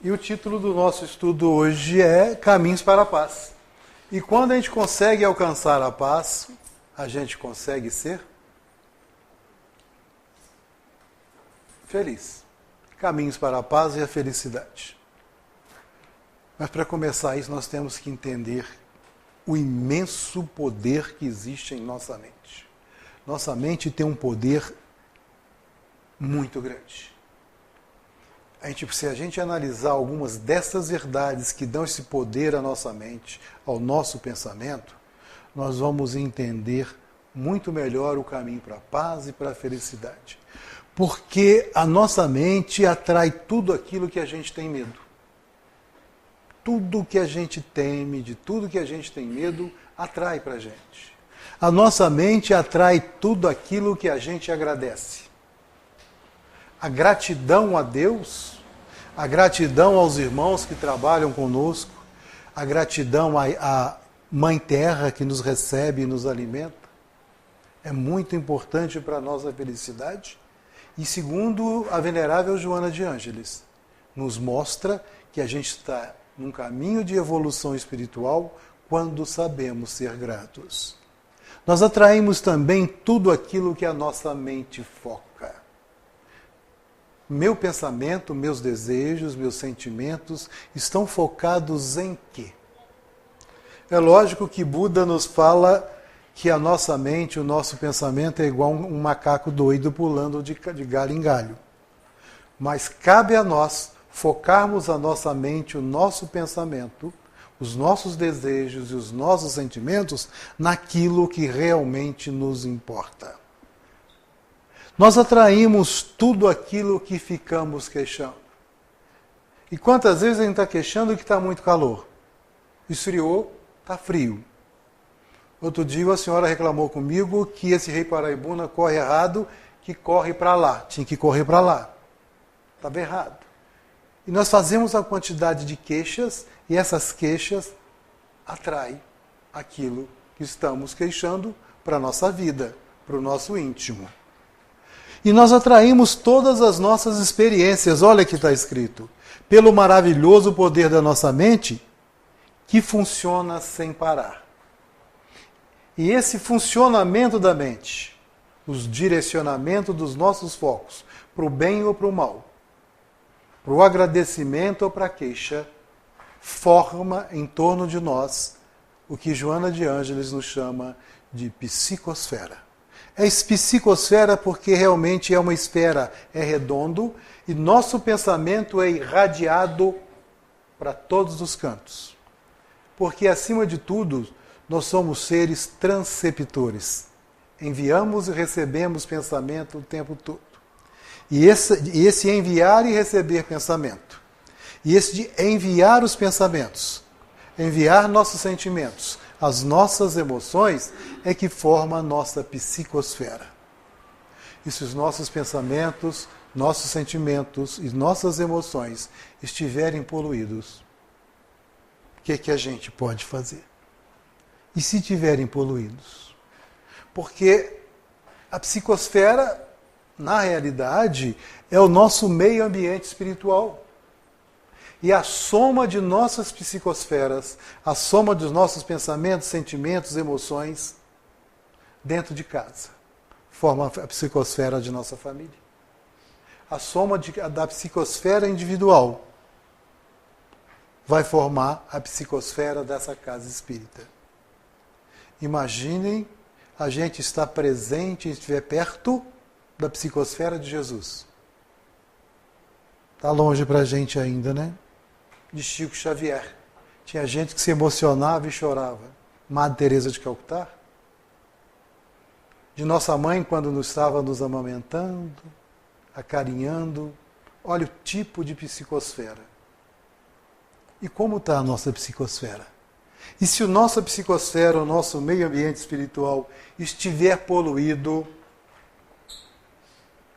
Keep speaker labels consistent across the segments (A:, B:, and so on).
A: E o título do nosso estudo hoje é Caminhos para a Paz. E quando a gente consegue alcançar a paz, a gente consegue ser feliz. Caminhos para a paz e a felicidade. Mas para começar isso, nós temos que entender o imenso poder que existe em nossa mente. Nossa mente tem um poder muito grande. Se a gente analisar algumas dessas verdades que dão esse poder à nossa mente, ao nosso pensamento, nós vamos entender muito melhor o caminho para a paz e para a felicidade. Porque a nossa mente atrai tudo aquilo que a gente tem medo. Tudo que a gente teme, de tudo que a gente tem medo, atrai para a gente. A nossa mente atrai tudo aquilo que a gente agradece. A gratidão a Deus, a gratidão aos irmãos que trabalham conosco, a gratidão à Mãe Terra que nos recebe e nos alimenta, é muito importante para a nossa felicidade. E segundo a venerável Joana de Ângeles, nos mostra que a gente está num caminho de evolução espiritual quando sabemos ser gratos. Nós atraímos também tudo aquilo que a nossa mente foca. Meu pensamento, meus desejos, meus sentimentos estão focados em quê? É lógico que Buda nos fala que a nossa mente, o nosso pensamento é igual um macaco doido pulando de galho em galho. Mas cabe a nós focarmos a nossa mente, o nosso pensamento, os nossos desejos e os nossos sentimentos naquilo que realmente nos importa. Nós atraímos tudo aquilo que ficamos queixando. E quantas vezes a gente está queixando que está muito calor? Esfriou, está frio. Outro dia a senhora reclamou comigo que esse rei paraibuna corre errado, que corre para lá. Tinha que correr para lá. Estava errado. E nós fazemos a quantidade de queixas e essas queixas atraem aquilo que estamos queixando para a nossa vida, para o nosso íntimo. E nós atraímos todas as nossas experiências, olha que está escrito, pelo maravilhoso poder da nossa mente, que funciona sem parar. E esse funcionamento da mente, os direcionamentos dos nossos focos, para o bem ou para o mal, para o agradecimento ou para a queixa, forma em torno de nós o que Joana de Ângeles nos chama de psicosfera. É psicosfera porque realmente é uma esfera, é redondo, e nosso pensamento é irradiado para todos os cantos. Porque, acima de tudo, nós somos seres transceptores. Enviamos e recebemos pensamento o tempo todo. E esse enviar e receber pensamento, e esse de enviar os pensamentos, enviar nossos sentimentos, as nossas emoções, é que forma a nossa psicosfera. E se os nossos pensamentos, nossos sentimentos e nossas emoções estiverem poluídos, o que a gente pode fazer? E se estiverem poluídos? Porque a psicosfera, na realidade, é o nosso meio ambiente espiritual. E a soma de nossas psicosferas, a soma dos nossos pensamentos, sentimentos, emoções, dentro de casa, forma a psicosfera de nossa família. A soma da psicosfera individual vai formar a psicosfera dessa casa espírita. Imaginem a gente estar presente e estiver perto da psicosfera de Jesus. Está longe para a gente ainda, né? De Chico Xavier. Tinha gente que se emocionava e chorava. Madre Teresa de Calcutá. De nossa mãe, quando nos estava nos amamentando, acarinhando. Olha o tipo de psicosfera. E como está a nossa psicosfera? E se a nossa psicosfera, o nosso meio ambiente espiritual, estiver poluído, o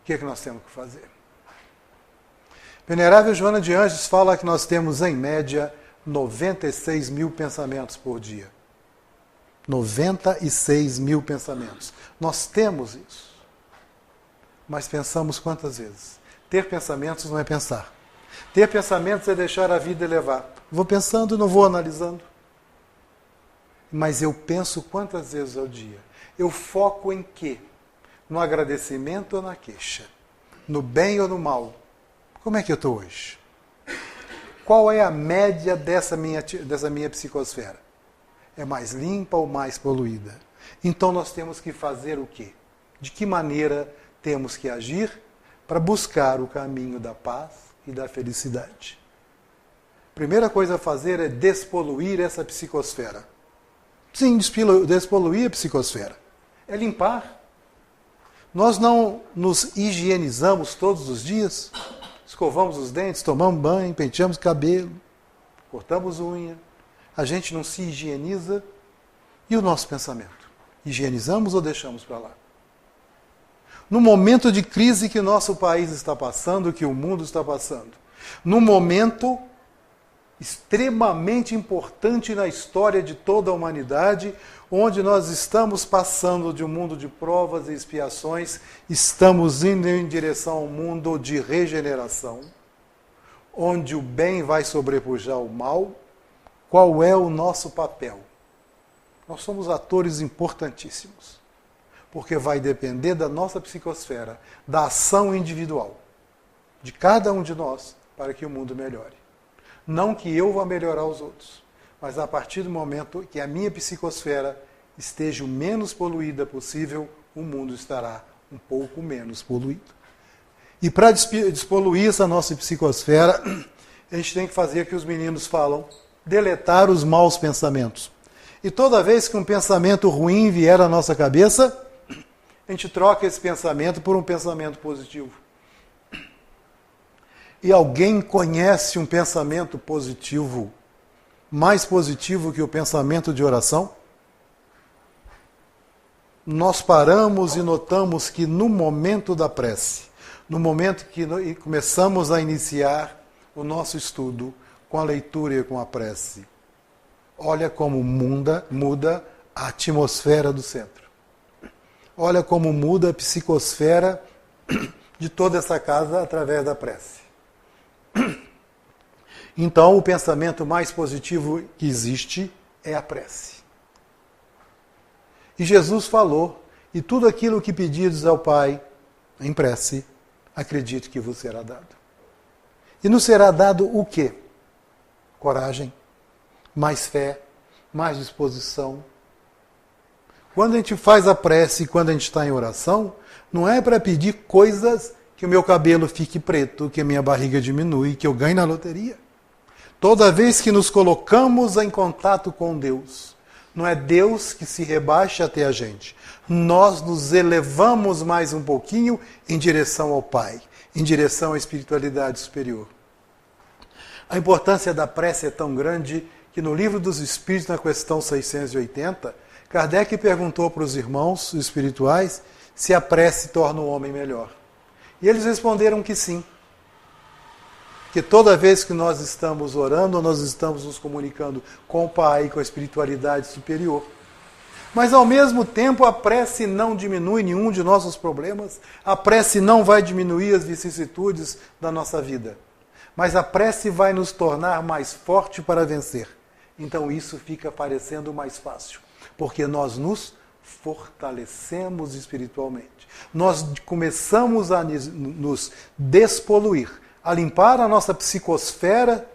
A: que nós temos que fazer? Venerável Joana de Ângeles fala que nós temos, em média, 96 mil pensamentos por dia. 96 mil pensamentos. Nós temos isso. Mas pensamos quantas vezes? Ter pensamentos não é pensar. Ter pensamentos é deixar a vida levar. Vou pensando, não vou analisando. Mas eu penso quantas vezes ao dia? Eu foco em quê? No agradecimento ou na queixa? No bem ou no mal? Como é que eu estou hoje? Qual é a média dessa minha psicosfera? É mais limpa ou mais poluída? Então nós temos que fazer o quê? De que maneira temos que agir para buscar o caminho da paz e da felicidade? Primeira coisa a fazer é despoluir essa psicosfera. Sim, despoluir a psicosfera. É limpar. Nós não nos higienizamos todos os dias? Escovamos os dentes, tomamos banho, penteamos o cabelo, cortamos unha. A gente não se higieniza. E o nosso pensamento? Higienizamos ou deixamos para lá? No momento de crise que nosso país está passando, que o mundo está passando, num momento extremamente importante na história de toda a humanidade, onde nós estamos passando de um mundo de provas e expiações, estamos indo em direção a um mundo de regeneração, onde o bem vai sobrepujar o mal. Qual é o nosso papel? Nós somos atores importantíssimos, porque vai depender da nossa psicosfera, da ação individual, de cada um de nós, para que o mundo melhore. Não que eu vá melhorar os outros, mas a partir do momento que a minha psicosfera esteja o menos poluída possível, o mundo estará um pouco menos poluído. E para despoluir essa nossa psicosfera, a gente tem que fazer o que os meninos falam, deletar os maus pensamentos. E toda vez que um pensamento ruim vier à nossa cabeça, a gente troca esse pensamento por um pensamento positivo. E alguém conhece um pensamento positivo, mais positivo que o pensamento de oração? Nós paramos e notamos que no momento da prece, no momento que começamos a iniciar o nosso estudo com a leitura e com a prece, olha como muda a atmosfera do centro. Olha como muda a psicosfera de toda essa casa através da prece. Então, o pensamento mais positivo que existe é a prece. E Jesus falou, e tudo aquilo que pedires ao Pai em prece, acredite que vos será dado. E nos será dado o quê? Coragem, mais fé, mais disposição. Quando a gente faz a prece, quando a gente está em oração, não é para pedir coisas que o meu cabelo fique preto, que a minha barriga diminui, que eu ganhe na loteria. Toda vez que nos colocamos em contato com Deus, não é Deus que se rebaixa até a gente. Nós nos elevamos mais um pouquinho em direção ao Pai, em direção à espiritualidade superior. A importância da prece é tão grande que no Livro dos Espíritos, na questão 680, Kardec perguntou para os irmãos espirituais se a prece torna o homem melhor. E eles responderam que sim. Que toda vez que nós estamos orando, nós estamos nos comunicando com o Pai, com a espiritualidade superior. Mas ao mesmo tempo a prece não diminui nenhum de nossos problemas, a prece não vai diminuir as vicissitudes da nossa vida. Mas a prece vai nos tornar mais forte para vencer. Então isso fica parecendo mais fácil, porque nós nos fortalecemos espiritualmente. Nós começamos a nos despoluir, a limpar a nossa psicosfera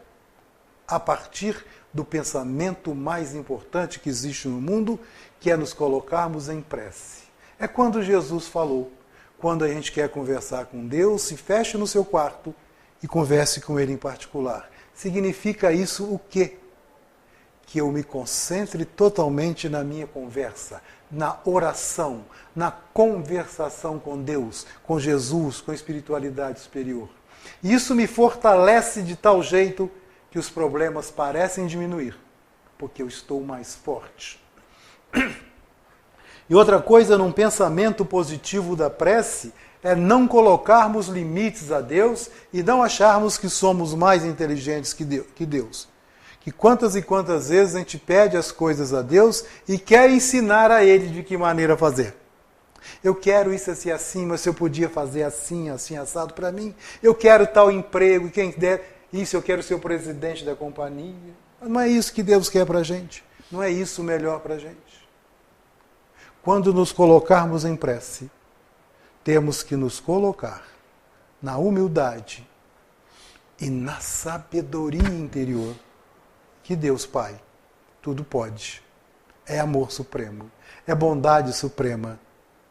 A: a partir do pensamento mais importante que existe no mundo, que é nos colocarmos em prece. É quando Jesus falou, quando a gente quer conversar com Deus, se feche no seu quarto e converse com Ele em particular. Significa isso o quê? Que eu me concentre totalmente na minha conversa, na oração, na conversação com Deus, com Jesus, com a espiritualidade superior. E isso me fortalece de tal jeito que os problemas parecem diminuir, porque eu estou mais forte. E outra coisa, num pensamento positivo da prece, é não colocarmos limites a Deus e não acharmos que somos mais inteligentes que Deus. Que quantas e quantas vezes a gente pede as coisas a Deus e quer ensinar a Ele de que maneira fazer. Eu quero isso assim, assim, mas se eu podia fazer assim, assim, assado para mim. Eu quero tal emprego, e quem der. Isso, eu quero ser o presidente da companhia. Mas não é isso que Deus quer para a gente. Não é isso o melhor para a gente. Quando nos colocarmos em prece, temos que nos colocar na humildade e na sabedoria interior que Deus Pai tudo pode. É amor supremo, é bondade suprema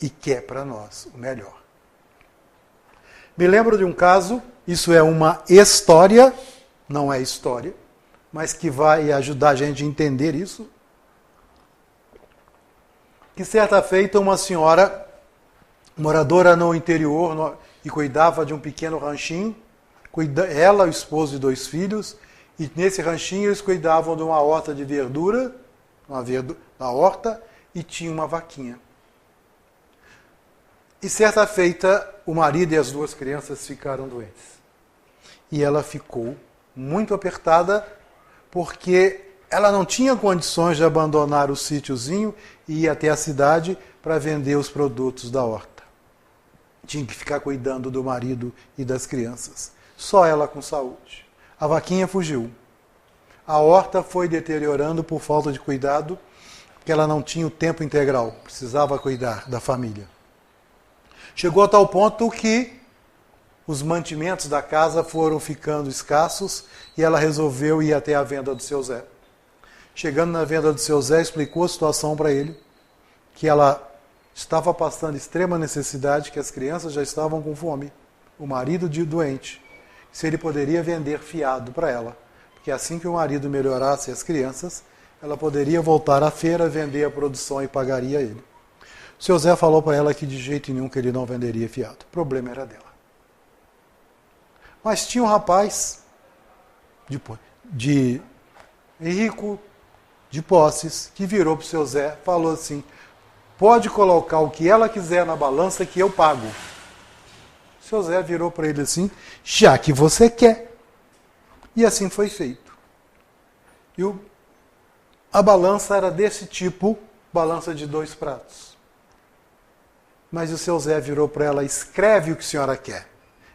A: e quer para nós o melhor. Me lembro de um caso, isso é uma história, não é história, mas que vai ajudar a gente a entender isso. Que certa feita uma senhora, moradora no interior, e cuidava de um pequeno ranchinho, ela, o esposo e 2 filhos, e nesse ranchinho eles cuidavam de uma horta de verdura, uma horta, e tinha uma vaquinha. E certa feita, o marido e as 2 crianças ficaram doentes. E ela ficou muito apertada, porque ela não tinha condições de abandonar o sítiozinho e ir até a cidade para vender os produtos da horta. Tinha que ficar cuidando do marido e das crianças. Só ela com saúde. A vaquinha fugiu. A horta foi deteriorando por falta de cuidado, porque ela não tinha o tempo integral, precisava cuidar da família. Chegou a tal ponto que os mantimentos da casa foram ficando escassos e ela resolveu ir até a venda do seu Zé. Chegando na venda do seu Zé, explicou a situação para ele, que ela estava passando extrema necessidade, que as crianças já estavam com fome, o marido doente, se ele poderia vender fiado para ela, porque assim que o marido melhorasse as crianças, ela poderia voltar à feira, vender a produção e pagaria ele. O seu Zé falou para ela que de jeito nenhum que ele não venderia fiado, o problema era dela. Mas tinha um rapaz de rico, de posses, que virou para o seu Zé, falou assim, pode colocar o que ela quiser na balança que eu pago. O seu Zé virou para ele assim, já que você quer. E assim foi feito. E a balança era desse tipo, balança de 2 pratos. Mas o seu Zé virou para ela, escreve o que a senhora quer.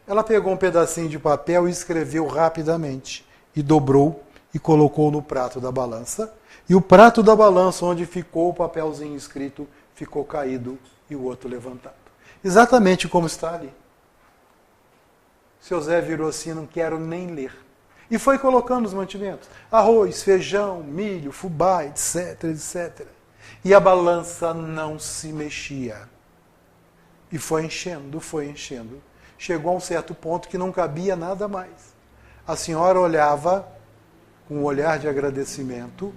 A: Ela pegou um pedacinho de papel e escreveu rapidamente. E dobrou e colocou no prato da balança. E o prato da balança, onde ficou o papelzinho escrito, ficou caído e o outro levantado. Exatamente como está ali. Seu Zé virou assim, não quero nem ler. E foi colocando os mantimentos. Arroz, feijão, milho, fubá, etc, etc. E a balança não se mexia. E foi enchendo, foi enchendo. Chegou a um certo ponto que não cabia nada mais. A senhora olhava com um olhar de agradecimento,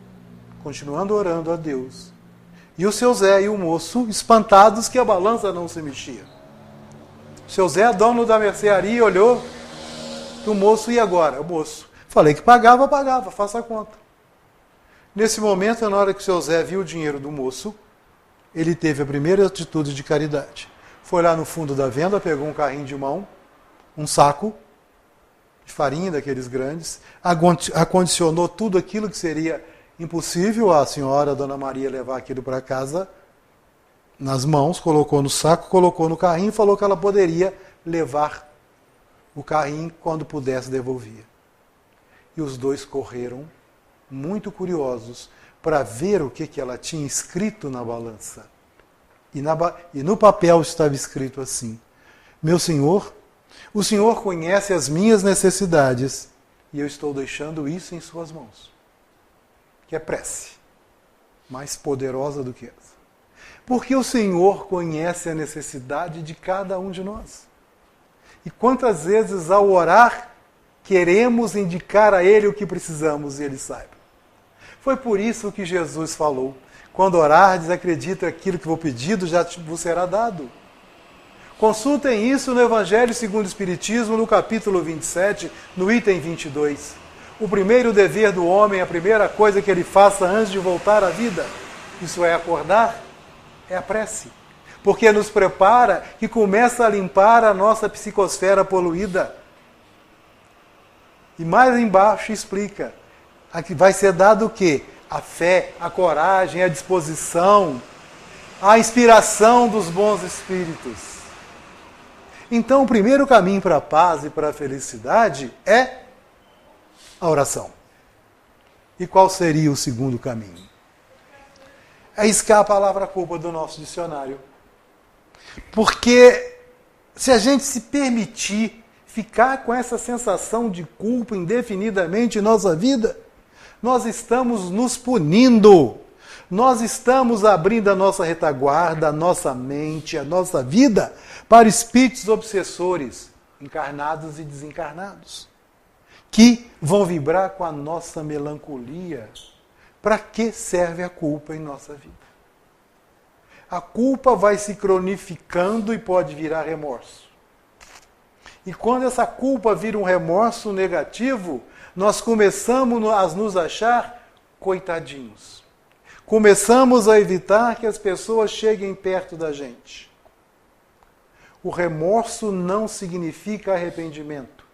A: continuando orando a Deus. E o seu Zé e o moço, espantados que a balança não se mexia. O seu Zé, dono da mercearia, olhou para o moço, e agora? O moço, falei que pagava, faça a conta. Nesse momento, na hora que o seu Zé viu o dinheiro do moço, ele teve a primeira atitude de caridade. Foi lá no fundo da venda, pegou um carrinho de mão, um saco de farinha daqueles grandes, acondicionou tudo aquilo que seria impossível a senhora, a Dona Maria, levar aquilo para casa nas mãos, colocou no saco, colocou no carrinho e falou que ela poderia levar o carrinho quando pudesse devolver. E os 2 correram, muito curiosos, para ver o que ela tinha escrito na balança. E no papel estava escrito assim, meu Senhor, o Senhor conhece as minhas necessidades e eu estou deixando isso em suas mãos. Que é prece, mais poderosa do que essa. Porque o Senhor conhece a necessidade de cada um de nós. E quantas vezes ao orar, queremos indicar a Ele o que precisamos e Ele saiba. Foi por isso que Jesus falou, quando orardes, acredita aquilo que vos pedido já vos será dado. Consultem isso no Evangelho segundo o Espiritismo, no capítulo 27, no item 22. O primeiro dever do homem, a primeira coisa que ele faça antes de voltar à vida, isso é acordar, é a prece. Porque nos prepara e começa a limpar a nossa psicosfera poluída. E mais embaixo explica, aqui vai ser dado o quê? A fé, a coragem, a disposição, a inspiração dos bons espíritos. Então, o primeiro caminho para a paz e para a felicidade é A oração. E qual seria o segundo caminho? É iscar a palavra culpa do nosso dicionário. Porque se a gente se permitir ficar com essa sensação de culpa indefinidamente em nossa vida, nós estamos nos punindo. Nós estamos abrindo a nossa retaguarda, a nossa mente, a nossa vida para espíritos obsessores, encarnados e desencarnados, que vão vibrar com a nossa melancolia. Para que serve a culpa em nossa vida? A culpa vai se cronificando e pode virar remorso. E quando essa culpa vira um remorso negativo, nós começamos a nos achar coitadinhos. Começamos a evitar que as pessoas cheguem perto da gente. O remorso não significa arrependimento.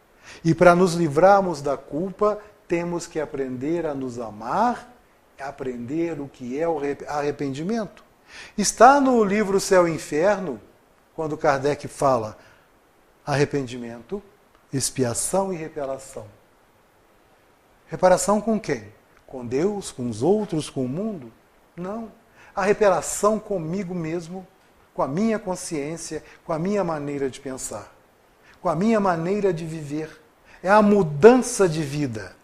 A: E para nos livrarmos da culpa, temos que aprender a nos amar, aprender o que é o arrependimento. Está no livro Céu e Inferno, quando Kardec fala arrependimento, expiação e reparação. Reparação com quem? Com Deus, com os outros, com o mundo? Não. A reparação comigo mesmo, com a minha consciência, com a minha maneira de pensar, com a minha maneira de viver. É a mudança de vida.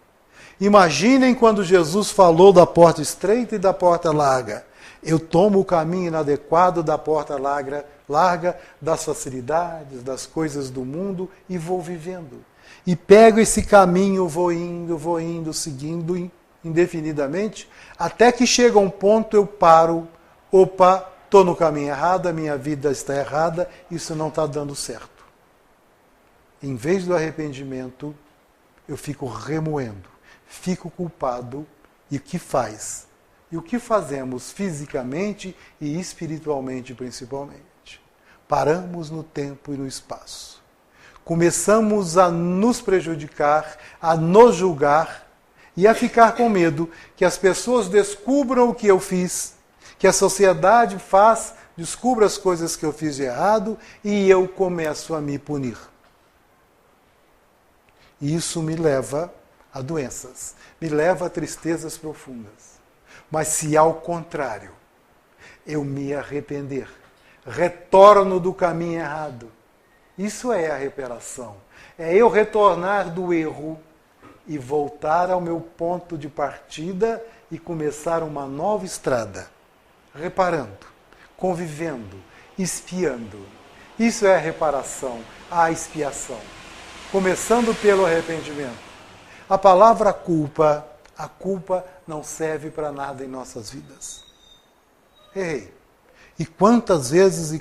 A: Imaginem quando Jesus falou da porta estreita e da porta larga. Eu tomo o caminho inadequado da porta larga, das facilidades, das coisas do mundo e vou vivendo. E pego esse caminho, vou indo, seguindo indefinidamente, até que chega um ponto eu paro, opa, estou no caminho errado, a minha vida está errada, isso não está dando certo. Em vez do arrependimento, eu fico remoendo, fico culpado, e o que faz? E o que fazemos fisicamente e espiritualmente principalmente? Paramos no tempo e no espaço. Começamos a nos prejudicar, a nos julgar e a ficar com medo que as pessoas descubram o que eu fiz, que a sociedade descubra as coisas que eu fiz de errado e eu começo a me punir. Isso me leva a doenças, me leva a tristezas profundas. Mas se ao contrário, eu me arrepender, retorno do caminho errado, isso é a reparação. É eu retornar do erro e voltar ao meu ponto de partida e começar uma nova estrada, reparando, convivendo, expiando. Isso é a reparação, a expiação. Começando pelo arrependimento. A palavra culpa, a culpa não serve para nada em nossas vidas. Errei. E quantas vezes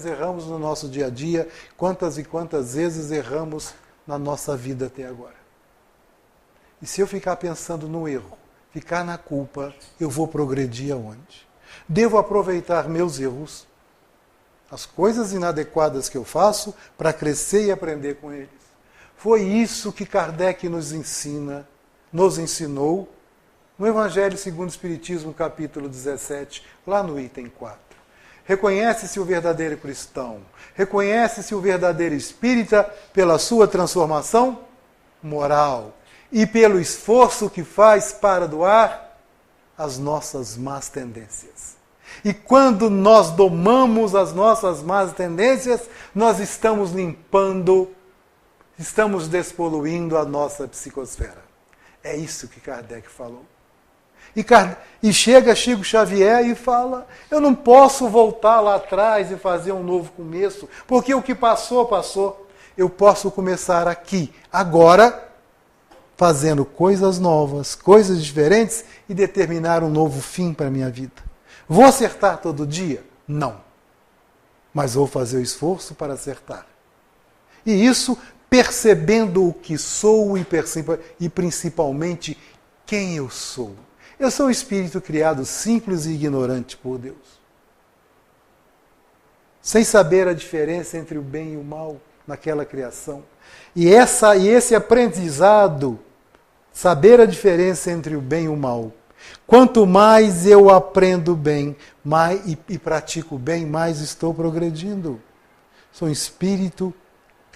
A: erramos no nosso dia a dia, quantas e quantas vezes erramos na nossa vida até agora. E se eu ficar pensando no erro, ficar na culpa, eu vou progredir aonde? Devo aproveitar meus erros, as coisas inadequadas que eu faço, para crescer e aprender com eles. Foi isso que Kardec nos ensinou no Evangelho segundo o Espiritismo, capítulo 17, lá no item 4. Reconhece-se o verdadeiro cristão, reconhece-se o verdadeiro espírita pela sua transformação moral e pelo esforço que faz para doar as nossas más tendências. E quando nós domamos as nossas más tendências, nós estamos limpando, estamos despoluindo a nossa psicosfera. É isso que Kardec falou. E chega Chico Xavier e fala, eu não posso voltar lá atrás e fazer um novo começo, porque o que passou, passou. Eu posso começar aqui, agora, fazendo coisas novas, coisas diferentes e determinar um novo fim para a minha vida. Vou acertar todo dia? Não. Mas vou fazer o esforço para acertar. E isso percebendo o que sou e principalmente quem eu sou. Eu sou um espírito criado simples e ignorante por Deus. Sem saber a diferença entre o bem e o mal naquela criação. E esse aprendizado, saber a diferença entre o bem e o mal, quanto mais eu aprendo bem e pratico bem, mais estou progredindo. Sou um espírito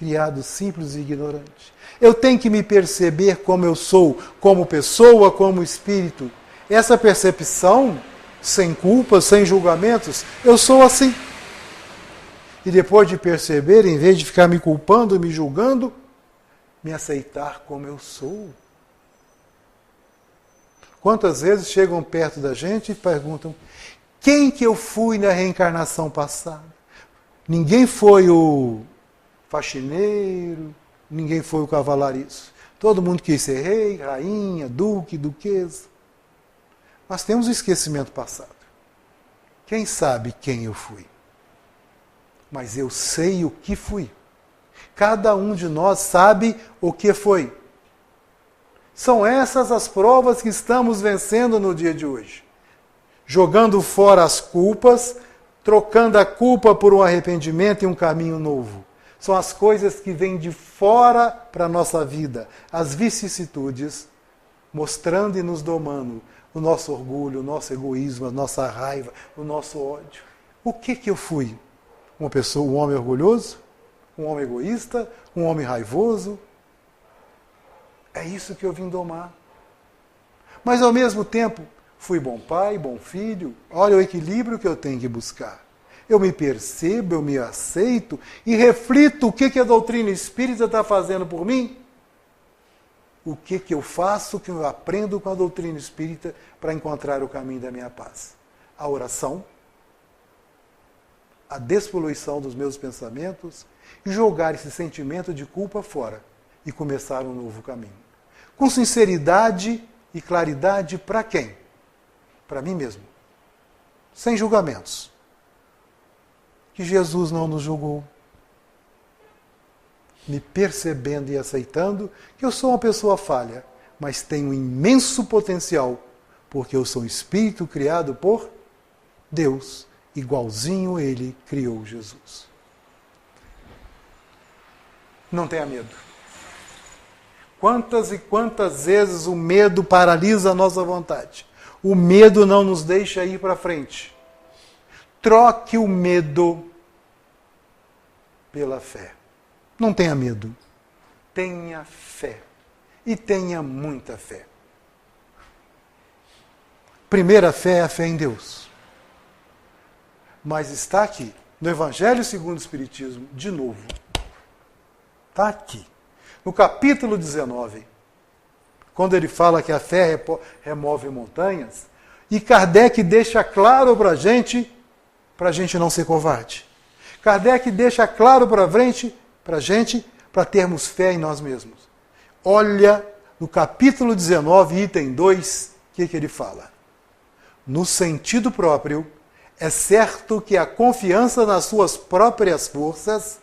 A: criado simples e ignorante. Eu tenho que me perceber como eu sou, como pessoa, como espírito. Essa percepção, sem culpas, sem julgamentos, eu sou assim. E depois de perceber, em vez de ficar me culpando, me julgando, me aceitar como eu sou. Quantas vezes chegam perto da gente e perguntam: quem que eu fui na reencarnação passada? Ninguém foi o faxineiro, ninguém foi o cavalariço. Todo mundo quis ser rei, rainha, duque, duquesa. Nós temos o esquecimento passado. Quem sabe quem eu fui? Mas eu sei o que fui. Cada um de nós sabe o que foi. São essas as provas que estamos vencendo no dia de hoje. Jogando fora as culpas, trocando a culpa por um arrependimento e um caminho novo. São as coisas que vêm de fora para a nossa vida, as vicissitudes, mostrando e nos domando o nosso orgulho, o nosso egoísmo, a nossa raiva, o nosso ódio. O que eu fui? Uma pessoa, um homem orgulhoso? Um homem egoísta? Um homem raivoso? É isso que eu vim domar. Mas ao mesmo tempo, fui bom pai, bom filho. Olha o equilíbrio que eu tenho que buscar. Eu me percebo, eu me aceito e reflito o que a doutrina espírita está fazendo por mim. O que eu faço, o que eu aprendo com a doutrina espírita para encontrar o caminho da minha paz. A oração, a despoluição dos meus pensamentos e jogar esse sentimento de culpa fora e começar um novo caminho. Com sinceridade e claridade para quem? Para mim mesmo. Sem julgamentos. Que Jesus não nos julgou. Me percebendo e aceitando que eu sou uma pessoa falha, mas tenho um imenso potencial, porque eu sou um espírito criado por Deus, igualzinho Ele criou Jesus. Não tenha medo. Quantas e quantas vezes o medo paralisa a nossa vontade. O medo não nos deixa ir para frente. Troque o medo pela fé. Não tenha medo. Tenha fé. E tenha muita fé. Primeira fé é a fé em Deus. Mas está aqui, no Evangelho segundo o Espiritismo, de novo. Está aqui. No capítulo 19, quando ele fala que a fé remove montanhas, e Kardec deixa claro para a gente não ser covarde. Kardec deixa claro para a gente, para termos fé em nós mesmos. Olha no capítulo 19, item 2, o que ele fala? No sentido próprio, é certo que a confiança nas suas próprias forças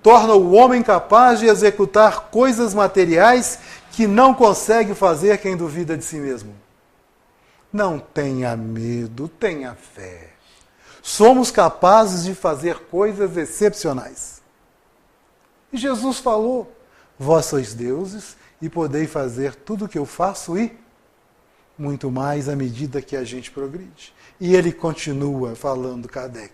A: torna o homem capaz de executar coisas materiais que não consegue fazer quem duvida de si mesmo. Não tenha medo, tenha fé. Somos capazes de fazer coisas excepcionais. E Jesus falou: vós sois deuses e podeis fazer tudo o que eu faço e muito mais à medida que a gente progride. E ele continua falando, Kardec.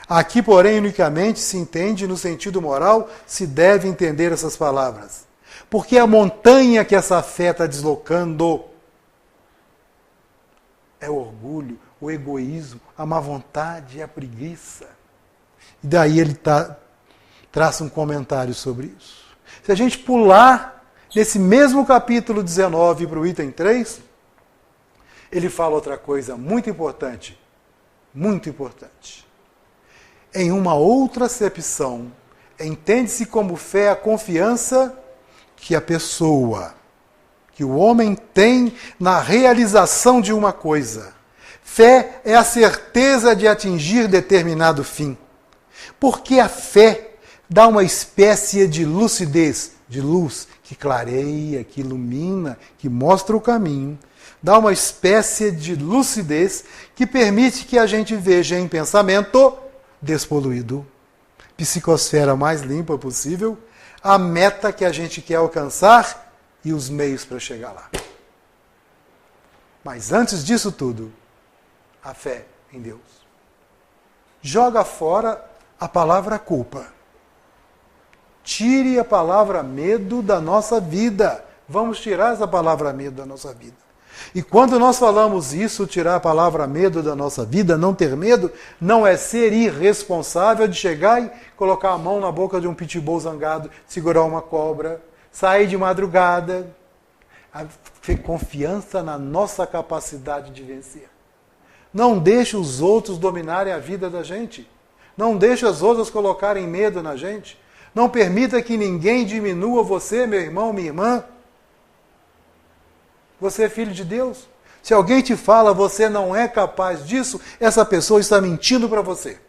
A: Aqui, porém, unicamente se entende no sentido moral, se deve entender essas palavras. Porque a montanha que essa fé está deslocando é o orgulho, o egoísmo, a má vontade, a preguiça. E daí ele traça um comentário sobre isso. Se a gente pular nesse mesmo capítulo 19 para o item 3, ele fala outra coisa muito importante. Muito importante. Em uma outra acepção, entende-se como fé a confiança que a pessoa, que o homem tem na realização de uma coisa. Fé é a certeza de atingir determinado fim. Porque a fé dá uma espécie de lucidez, de luz, que clareia, que ilumina, que mostra o caminho. Dá uma espécie de lucidez que permite que a gente veja em pensamento despoluído, psicosfera mais limpa possível, a meta que a gente quer alcançar e os meios para chegar lá. Mas antes disso tudo, a fé em Deus. Joga fora a palavra culpa. Tire a palavra medo da nossa vida. Vamos tirar essa palavra medo da nossa vida. E quando nós falamos isso, tirar a palavra medo da nossa vida, não ter medo, não é ser irresponsável de chegar e colocar a mão na boca de um pitbull zangado, segurar uma cobra, sair de madrugada. Ter confiança na nossa capacidade de vencer. Não deixe os outros dominarem a vida da gente. Não deixe as outras colocarem medo na gente. Não permita que ninguém diminua você, meu irmão, minha irmã. Você é filho de Deus. Se alguém te fala você não é capaz disso, essa pessoa está mentindo para você.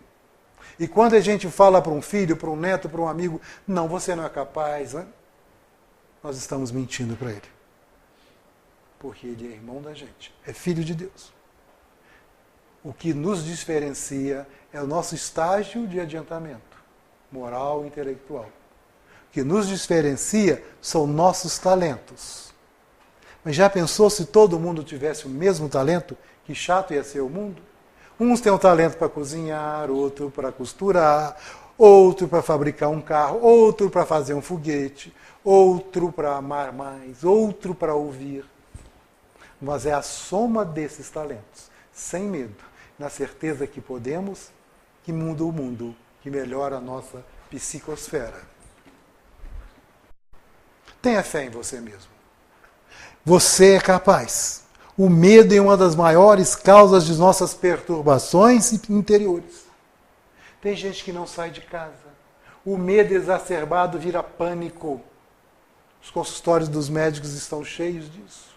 A: E quando a gente fala para um filho, para um neto, para um amigo, não, você não é capaz, né? Nós estamos mentindo para ele. Porque ele é irmão da gente, é filho de Deus. O que nos diferencia é o nosso estágio de adiantamento, moral e intelectual. O que nos diferencia são nossos talentos. Mas já pensou se todo mundo tivesse o mesmo talento? Que chato ia ser o mundo? Uns têm um talento para cozinhar, outro para costurar, outro para fabricar um carro, outro para fazer um foguete, outro para amar mais, outro para ouvir. Mas é a soma desses talentos, sem medo, na certeza que podemos, que muda o mundo, que melhora a nossa psicosfera. Tenha fé em você mesmo. Você é capaz. O medo é uma das maiores causas de nossas perturbações interiores. Tem gente que não sai de casa. O medo exacerbado vira pânico. Os consultórios dos médicos estão cheios disso.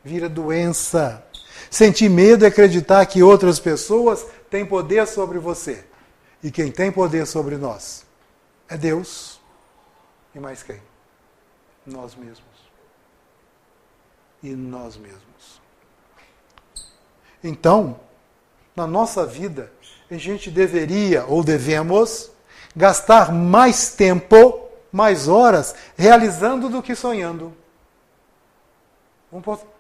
A: Vira doença. Sentir medo é acreditar que outras pessoas têm poder sobre você. E quem tem poder sobre nós é Deus. E mais quem? Nós mesmos. E nós mesmos. Então, na nossa vida, a gente deveria, ou devemos, gastar mais tempo, mais horas, realizando do que sonhando.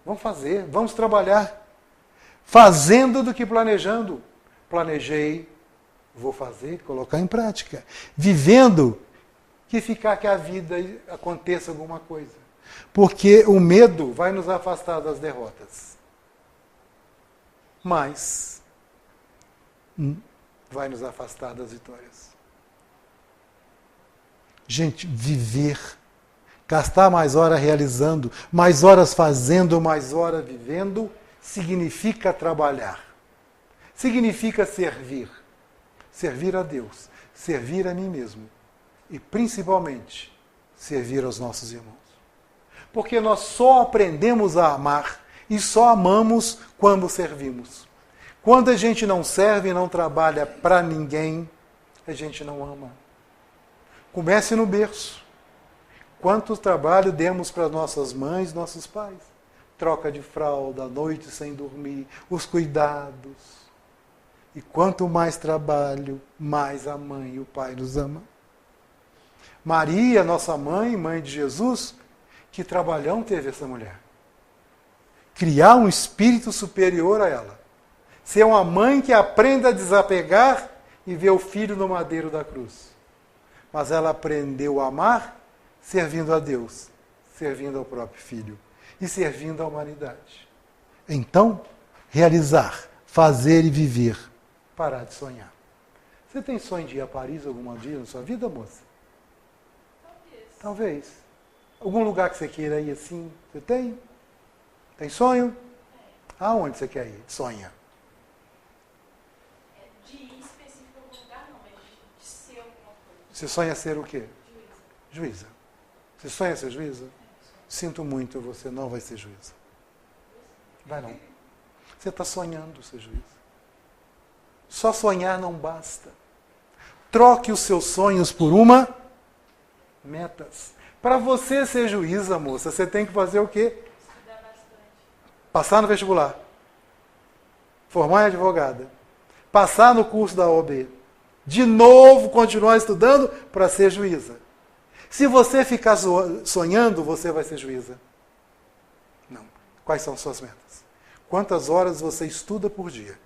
A: Vamos fazer, vamos trabalhar. Fazendo do que planejando. Planejei, vou fazer, colocar em prática. Vivendo, que ficar que a vida aconteça alguma coisa. Porque o medo vai nos afastar das derrotas. Mas vai nos afastar das vitórias. Gente, viver, gastar mais horas realizando, mais horas fazendo, mais horas vivendo, significa trabalhar. Significa servir. Servir a Deus, servir a mim mesmo e principalmente servir aos nossos irmãos. Porque nós só aprendemos a amar e só amamos quando servimos. Quando a gente não serve e não trabalha para ninguém, a gente não ama. Comece no berço. Quanto trabalho demos para nossas mães, nossos pais? Troca de fralda, a noite sem dormir, os cuidados. E quanto mais trabalho, mais a mãe e o pai nos ama. Maria, nossa mãe, mãe de Jesus, que trabalhão teve essa mulher? Criar um espírito superior a ela. Ser uma mãe que aprenda a desapegar e ver o filho no madeiro da cruz. Mas ela aprendeu a amar servindo a Deus, servindo ao próprio filho e servindo à humanidade. Então, realizar, fazer e viver. Parar de sonhar. Você tem sonho de ir a Paris algum dia na sua vida, moça? Talvez. Algum lugar que você queira ir assim? Você tem? Tem sonho? Aonde você quer ir? Sonha.
B: De ir específico a algum lugar, não, mas de ser alguma coisa.
A: Você sonha ser o quê?
B: Juíza.
A: Juíza. Você sonha ser juíza? Sinto muito, você não vai ser juíza. Vai não. Você está sonhando ser juíza. Só sonhar não basta. Troque os seus sonhos por metas. Para você ser juíza, moça, você tem que fazer o quê?
B: Estudar bastante.
A: Passar no vestibular. Formar em advogada. Passar no curso da OAB. De novo, continuar estudando para ser juíza. Se você ficar sonhando, você vai ser juíza. Não. Quais são suas metas? Quantas horas você estuda por dia?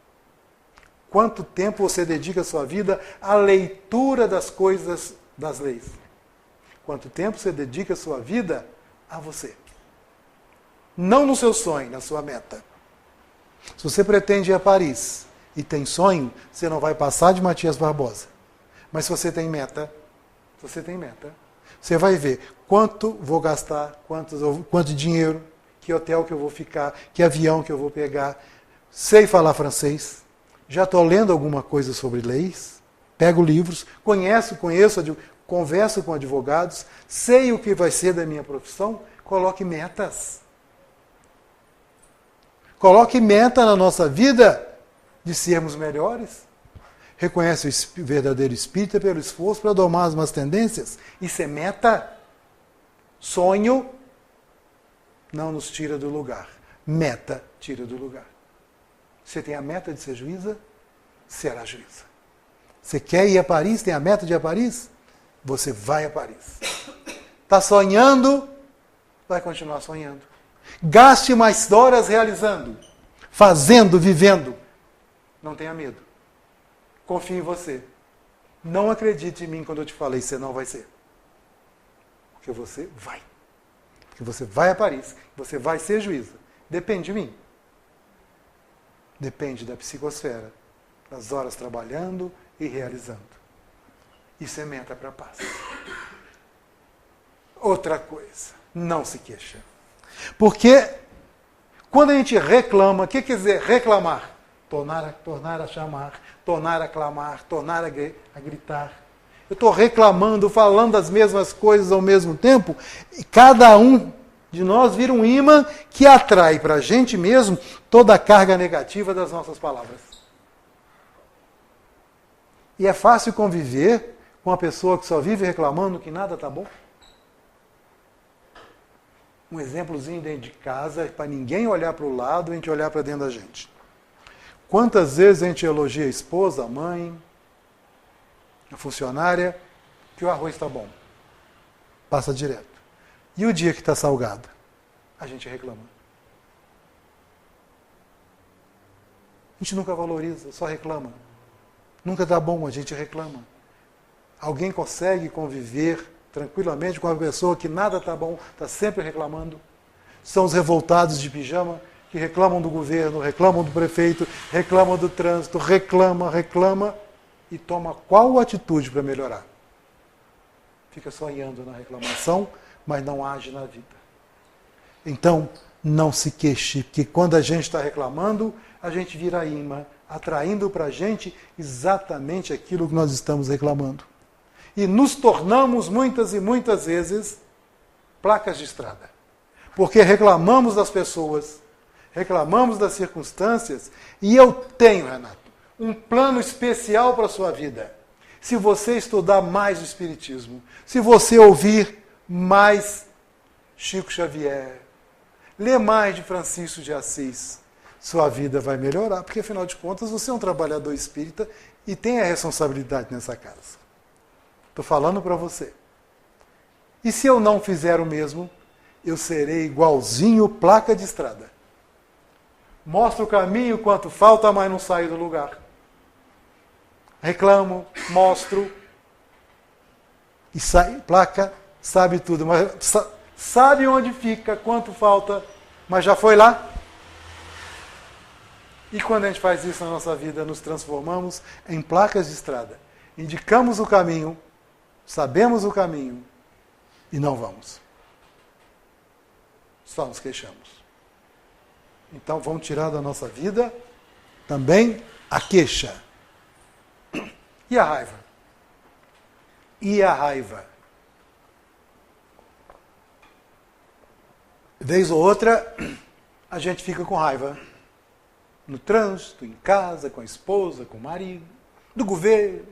A: Quanto tempo você dedica a sua vida à leitura das coisas das leis? quanto tempo você dedica a sua vida a você. Não no seu sonho, na sua meta. Se você pretende ir a Paris e tem sonho, você não vai passar de Matias Barbosa. Mas se você tem meta, você vai ver quanto vou gastar, quanto dinheiro, que hotel que eu vou ficar, que avião que eu vou pegar. Sei falar francês, já estou lendo alguma coisa sobre leis, pego livros, conheço, converso com advogados, sei o que vai ser da minha profissão, coloque metas. Coloque meta na nossa vida de sermos melhores. Reconhece o verdadeiro espírita pelo esforço para domar as más tendências. Isso é meta. Sonho não nos tira do lugar. Meta tira do lugar. Você tem a meta de ser juíza? Será juíza. Você quer ir a Paris? Tem a meta de ir a Paris? Você vai a Paris. Está sonhando? Vai continuar sonhando. Gaste mais horas realizando, fazendo, vivendo. Não tenha medo. Confie em você. Não acredite em mim quando eu te falei, você não vai ser. Porque você vai. Porque você vai a Paris. Você vai ser juíza. Depende de mim. Depende da psicosfera. Das horas trabalhando e realizando. Isso é meta para a paz. Outra coisa. Não se queixa. Porque quando a gente reclama, o que quer dizer reclamar? Tornar a chamar, tornar a clamar, tornar a gritar. Eu estou reclamando, falando as mesmas coisas ao mesmo tempo, e cada um de nós vira um imã que atrai para a gente mesmo toda a carga negativa das nossas palavras. E é fácil conviver com uma pessoa que só vive reclamando que nada está bom? Um exemplozinho dentro de casa, para ninguém olhar para o lado, a gente olhar para dentro da gente. Quantas vezes a gente elogia a esposa, a mãe, a funcionária, que o arroz está bom. Passa direto. E o dia que está salgado? A gente reclama. A gente nunca valoriza, só reclama. Nunca está bom, a gente reclama. Alguém consegue conviver tranquilamente com uma pessoa que nada está bom, está sempre reclamando? São os revoltados de pijama que reclamam do governo, reclamam do prefeito, reclamam do trânsito, reclama e toma qual atitude para melhorar? Fica sonhando na reclamação, mas não age na vida. Então, não se queixe, porque quando a gente está reclamando, a gente vira imã, atraindo para a gente exatamente aquilo que nós estamos reclamando. E nos tornamos muitas e muitas vezes placas de estrada. Porque reclamamos das pessoas, reclamamos das circunstâncias, e eu tenho, Renato, um plano especial para a sua vida. Se você estudar mais o Espiritismo, se você ouvir mais Chico Xavier, ler mais de Francisco de Assis, sua vida vai melhorar, porque afinal de contas você é um trabalhador espírita e tem a responsabilidade nessa casa. Estou falando para você. E se eu não fizer o mesmo, eu serei igualzinho placa de estrada. Mostro o caminho quanto falta, mas não saio do lugar. Reclamo, mostro. E sai, placa, sabe tudo. Mas sabe onde fica, quanto falta, mas já foi lá? E quando a gente faz isso na nossa vida, nos transformamos em placas de estrada. Indicamos o caminho, sabemos o caminho e não vamos. Só nos queixamos. Então vamos tirar da nossa vida também a queixa. E a raiva? E a raiva? Vez ou outra, a gente fica com raiva. No trânsito, em casa, com a esposa, com o marido, do governo.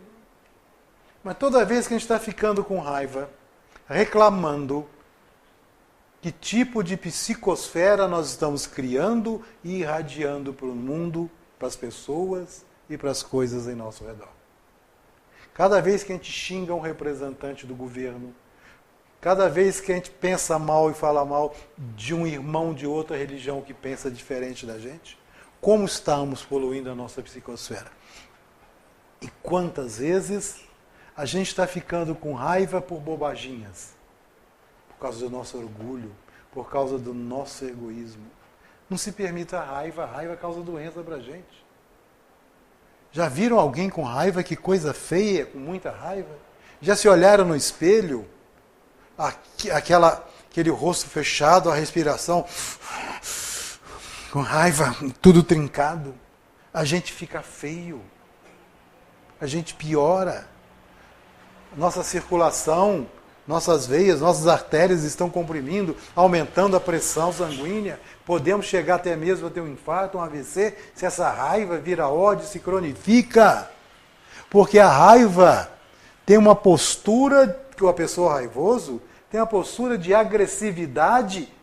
A: Mas toda vez que a gente está ficando com raiva, reclamando, que tipo de psicosfera nós estamos criando e irradiando para o mundo, para as pessoas e para as coisas em nosso redor. Cada vez que a gente xinga um representante do governo, cada vez que a gente pensa mal e fala mal de um irmão de outra religião que pensa diferente da gente, como estamos poluindo a nossa psicosfera? E quantas vezes a gente está ficando com raiva por bobaginhas? por causa do nosso orgulho, por causa do nosso egoísmo. Não se permita a raiva causa doença para a gente. Já viram alguém com raiva? Que coisa feia, com muita raiva? Já se olharam no espelho? Aquele rosto fechado, a respiração com raiva, tudo trincado. A gente fica feio. A gente piora. Nossa circulação, nossas veias, nossas artérias estão comprimindo, aumentando a pressão sanguínea. Podemos chegar até mesmo a ter um infarto, um AVC, se essa raiva vira ódio, se cronifica. Porque a raiva tem uma postura, que a pessoa raivoso tem uma postura de agressividade,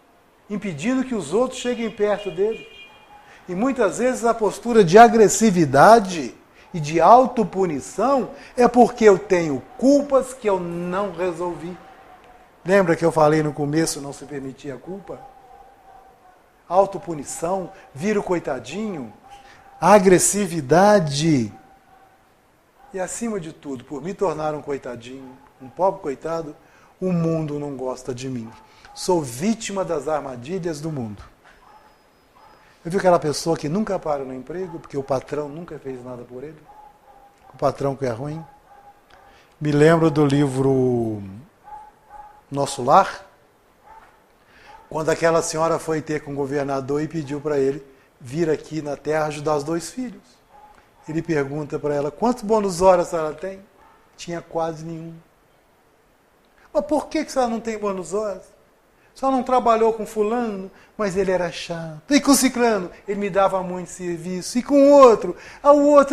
A: impedindo que os outros cheguem perto dele. E muitas vezes a postura de agressividade e de autopunição é porque eu tenho culpas que eu não resolvi. Lembra que eu falei no começo, não se permitia a culpa? Autopunição, vira o coitadinho, agressividade. E acima de tudo, por me tornar um coitadinho, um pobre coitado, o mundo não gosta de mim. Sou vítima das armadilhas do mundo. Eu vi aquela pessoa que nunca para no emprego, porque o patrão nunca fez nada por ele. O patrão que é ruim. Me lembro do livro Nosso Lar, quando aquela senhora foi ter com o governador e pediu para ele vir aqui na terra ajudar os 2 filhos. Ele pergunta para ela, quantos bônus horas ela tem? Tinha quase nenhum. Mas por que a senhora não tem bônus horas? Só não trabalhou com fulano, mas ele era chato. E com ciclano, ele me dava muito serviço. E com o outro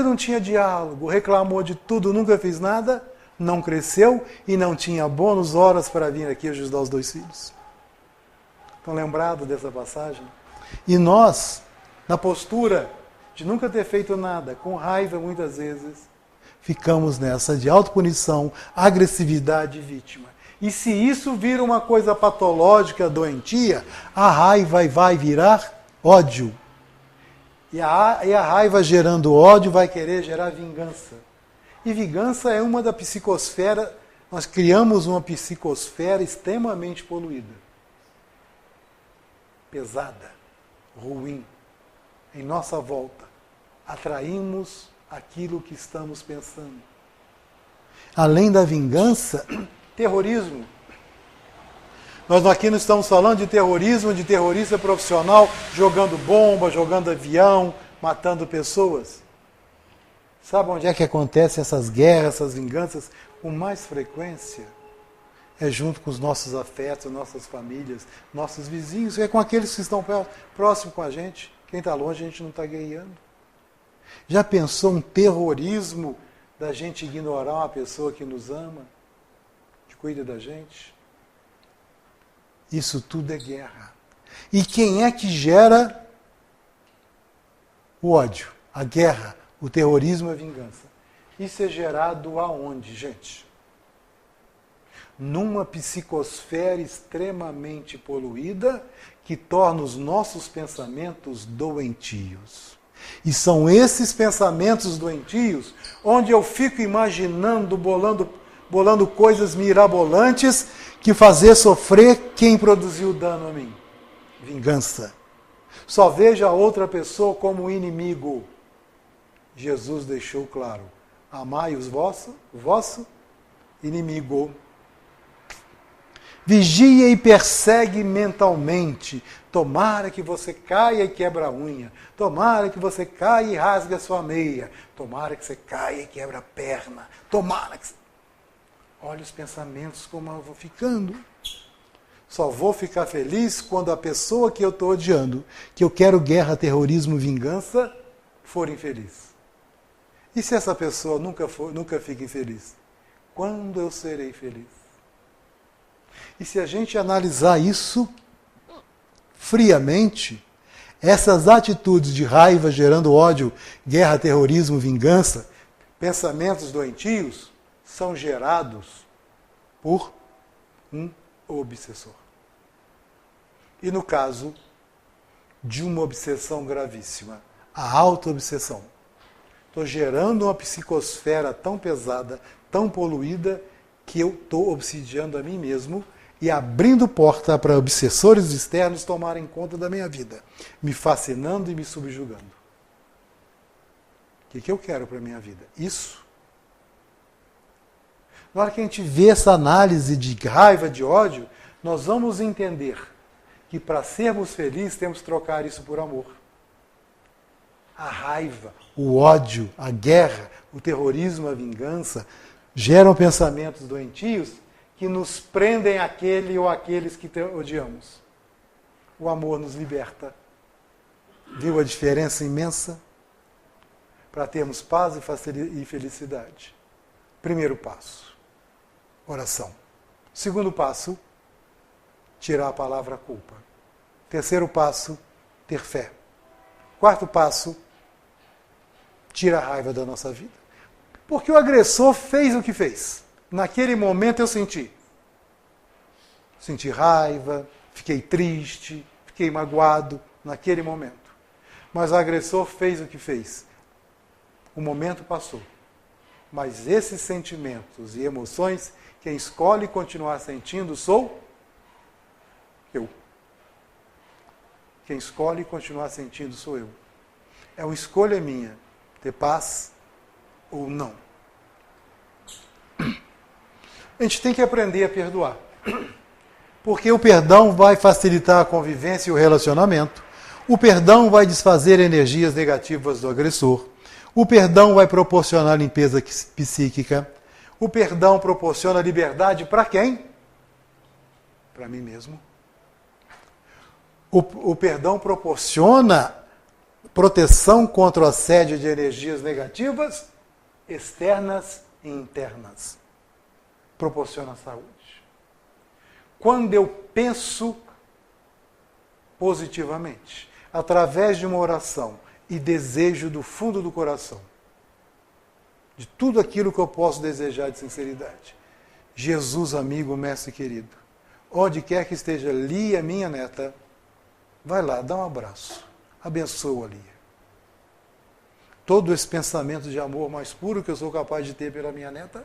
A: não tinha diálogo, reclamou de tudo, nunca fez nada, não cresceu e não tinha bônus horas para vir aqui ajudar os 2 filhos. Estão lembrados dessa passagem? E nós, na postura de nunca ter feito nada, com raiva muitas vezes, ficamos nessa de autopunição, agressividade e vítima. E se isso vira uma coisa patológica, doentia, a raiva vai virar ódio. E a raiva gerando ódio vai querer gerar vingança. E vingança é uma da psicosfera, nós criamos uma psicosfera extremamente poluída. Pesada, ruim. Em nossa volta, atraímos aquilo que estamos pensando. Além da vingança, terrorismo. Nós aqui não estamos falando de terrorismo, de terrorista profissional jogando bomba, jogando avião, matando pessoas. Sabe onde é que acontecem essas guerras, essas vinganças? Com mais frequência é junto com os nossos afetos, nossas famílias, nossos vizinhos, é com aqueles que estão próximos com a gente. Quem está longe a gente não está guerreando. Já pensou um terrorismo da gente ignorar uma pessoa que nos ama? Cuida da gente. Isso tudo é guerra. E quem é que gera o ódio, a guerra, o terrorismo e a vingança? Isso é gerado aonde, gente? Numa psicosfera extremamente poluída que torna os nossos pensamentos doentios. E são esses pensamentos doentios onde eu fico imaginando, bolando coisas mirabolantes que fazer sofrer quem produziu dano a mim. Vingança. Só veja a outra pessoa como inimigo. Jesus deixou claro, amai os vosso inimigo. Vigia e persegue mentalmente. Tomara que você caia e quebra a unha. Tomara que você caia e rasgue a sua meia. Tomara que você caia e quebra a perna. Tomara que... Olha os pensamentos como eu vou ficando. Só vou ficar feliz quando a pessoa que eu estou odiando, que eu quero guerra, terrorismo, vingança, for infeliz. E se essa pessoa nunca fica infeliz? Quando eu serei feliz? E se a gente analisar isso friamente, essas atitudes de raiva gerando ódio, guerra, terrorismo, vingança, pensamentos doentios, são gerados por um obsessor. E no caso de uma obsessão gravíssima, a auto-obsessão. Estou gerando uma psicosfera tão pesada, tão poluída, que eu estou obsidiando a mim mesmo e abrindo porta para obsessores externos tomarem conta da minha vida, me fascinando e me subjugando. O que eu quero para a minha vida? Isso. Na hora que a gente vê essa análise de raiva, de ódio, nós vamos entender que para sermos felizes temos que trocar isso por amor. A raiva, o ódio, a guerra, o terrorismo, a vingança geram pensamentos doentios que nos prendem àquele ou àqueles que odiamos. O amor nos liberta. Viu a diferença imensa? Para termos paz e felicidade. Primeiro passo, oração. Segundo passo, tirar a palavra culpa. Terceiro passo, ter fé. Quarto passo, tira a raiva da nossa vida. Porque o agressor fez o que fez. Naquele momento eu senti. Senti raiva, fiquei triste, fiquei magoado naquele momento. Mas o agressor fez o que fez. O momento passou. Mas esses sentimentos e emoções, quem escolhe continuar sentindo sou eu. Quem escolhe continuar sentindo sou eu. É uma escolha minha, ter paz ou não. A gente tem que aprender a perdoar. Porque o perdão vai facilitar a convivência e o relacionamento. O perdão vai desfazer energias negativas do agressor. O perdão vai proporcionar limpeza psíquica. O perdão proporciona liberdade para quem? Para mim mesmo. O perdão proporciona proteção contra o assédio de energias negativas externas e internas. Proporciona saúde. Quando eu penso positivamente, através de uma oração e desejo do fundo do coração, de tudo aquilo que eu posso desejar de sinceridade. Jesus, amigo, mestre querido, onde quer que esteja Lia, minha neta, vai lá, dá um abraço, abençoa Lia. Todo esse pensamento de amor mais puro que eu sou capaz de ter pela minha neta,